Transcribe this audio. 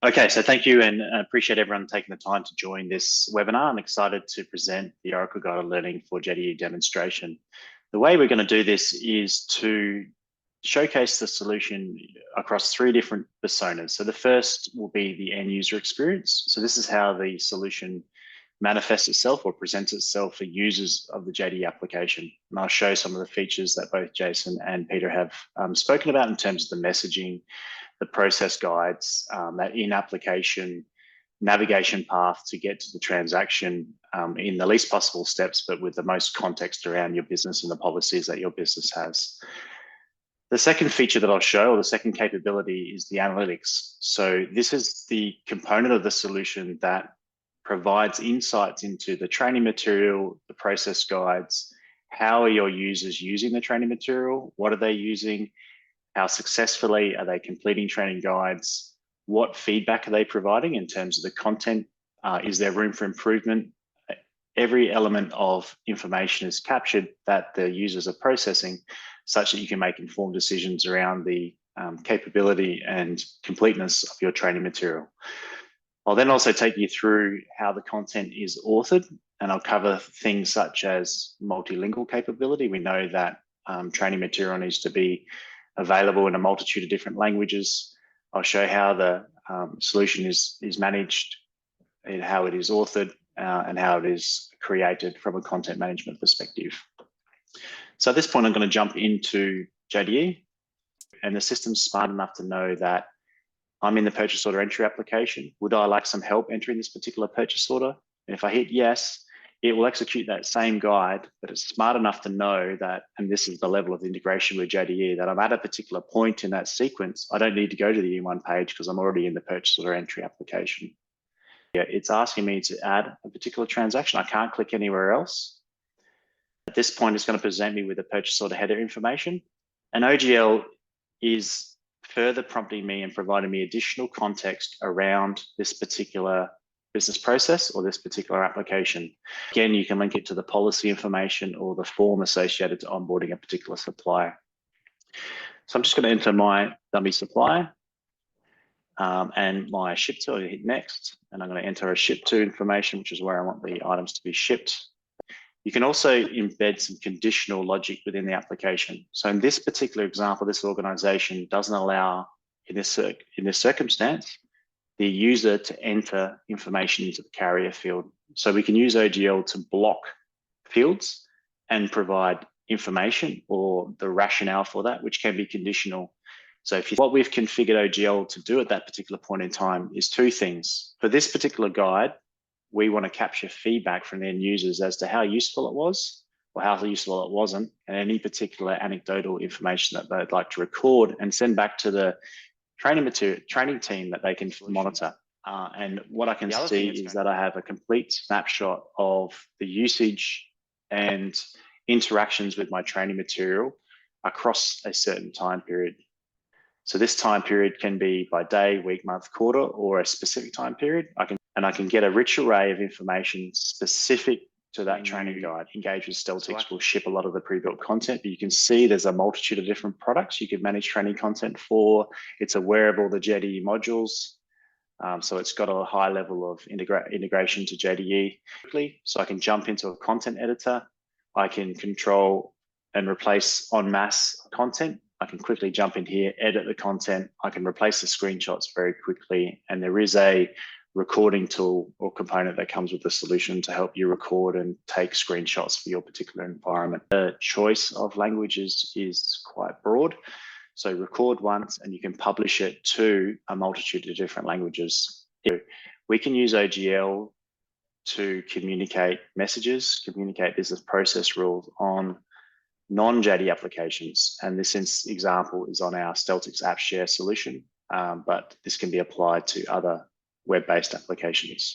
Okay, so thank you, and I appreciate everyone taking the time to join this webinar. I'm excited to present the Oracle Guided Learning for JDE demonstration. The way we're going to do this is to showcase the solution across three different personas. So the first will be the end user experience. So this is how the solution manifests itself or presents itself for users of the JDE application. And I'll show some of the features that both Jason and Peter have spoken about in terms of the messaging, the process guides, that in-application navigation path to get to the transaction in the least possible steps, but with the most context around your business and the policies that your business has. The second feature that I'll show, or the second capability, is the analytics. So this is the component of the solution that provides insights into the training material, the process guides, how are your users using the training material, what are they using, how successfully are they completing training guides, what feedback are they providing in terms of the content, is there room for improvement. Every element of information is captured that the users are processing such that you can make informed decisions around the capability and completeness of your training material. I'll then also take you through how the content is authored, and I'll cover things such as multilingual capability. We know that training material needs to be available in a multitude of different languages. I'll show how the solution is managed, and how it is authored, and how it is created from a content management perspective. So at this point, I'm going to jump into JDE, and the system's smart enough to know that I'm in the purchase order entry application. Would I like some help entering this particular purchase order? And if I hit yes, it will execute that same guide, but it's smart enough to know that, and this is the level of integration with JDE, that I'm at a particular point in that sequence. I don't need to go to the E1 page because I'm already in the purchase order entry application. Yeah, it's asking me to add a particular transaction. I can't click anywhere else. At this point, it's going to present me with the purchase order header information. And OGL is further prompting me and providing me additional context around this particular business process or this particular application. Again, you can link it to the policy information or the form associated to onboarding a particular supplier. So I'm just going to enter my dummy supplier and my ship to. I hit next, and I'm going to enter a ship to information, which is where I want the items to be shipped. You can also embed some conditional logic within the application. So in this particular example, this organization doesn't allow, in this circumstance, the user to enter information into the carrier field. So we can use OGL to block fields and provide information or the rationale for that, which can be conditional. So what we've configured OGL to do at that particular point in time is two things. For this particular guide, we want to capture feedback from the end users as to how useful it was or how useful it wasn't, and any particular anecdotal information that they'd like to record and send back to the training team that they can monitor. And what I can see is that I have a complete snapshot of the usage and interactions with my training material across a certain time period. So this time period can be by day, week, month, quarter, or a specific time period. I can get a rich array of information specific to that training guide. Engage with Steltix will ship a lot of the pre-built content, but you can see there's a multitude of different products you can manage training content for. It's aware of all the JDE modules. So it's got a high level of integration to JDE quickly. So I can jump into a content editor. I can control and replace en masse content. I can quickly jump in here, edit the content. I can replace the screenshots very quickly. And there is a recording tool or component that comes with the solution to help you record and take screenshots for your particular environment. The choice of languages is quite broad. So record once and you can publish it to a multitude of different languages. We can use OGL to communicate messages, communicate business process rules on non-JDE applications. And this example is on our Steltix app share solution, but this can be applied to other web-based applications.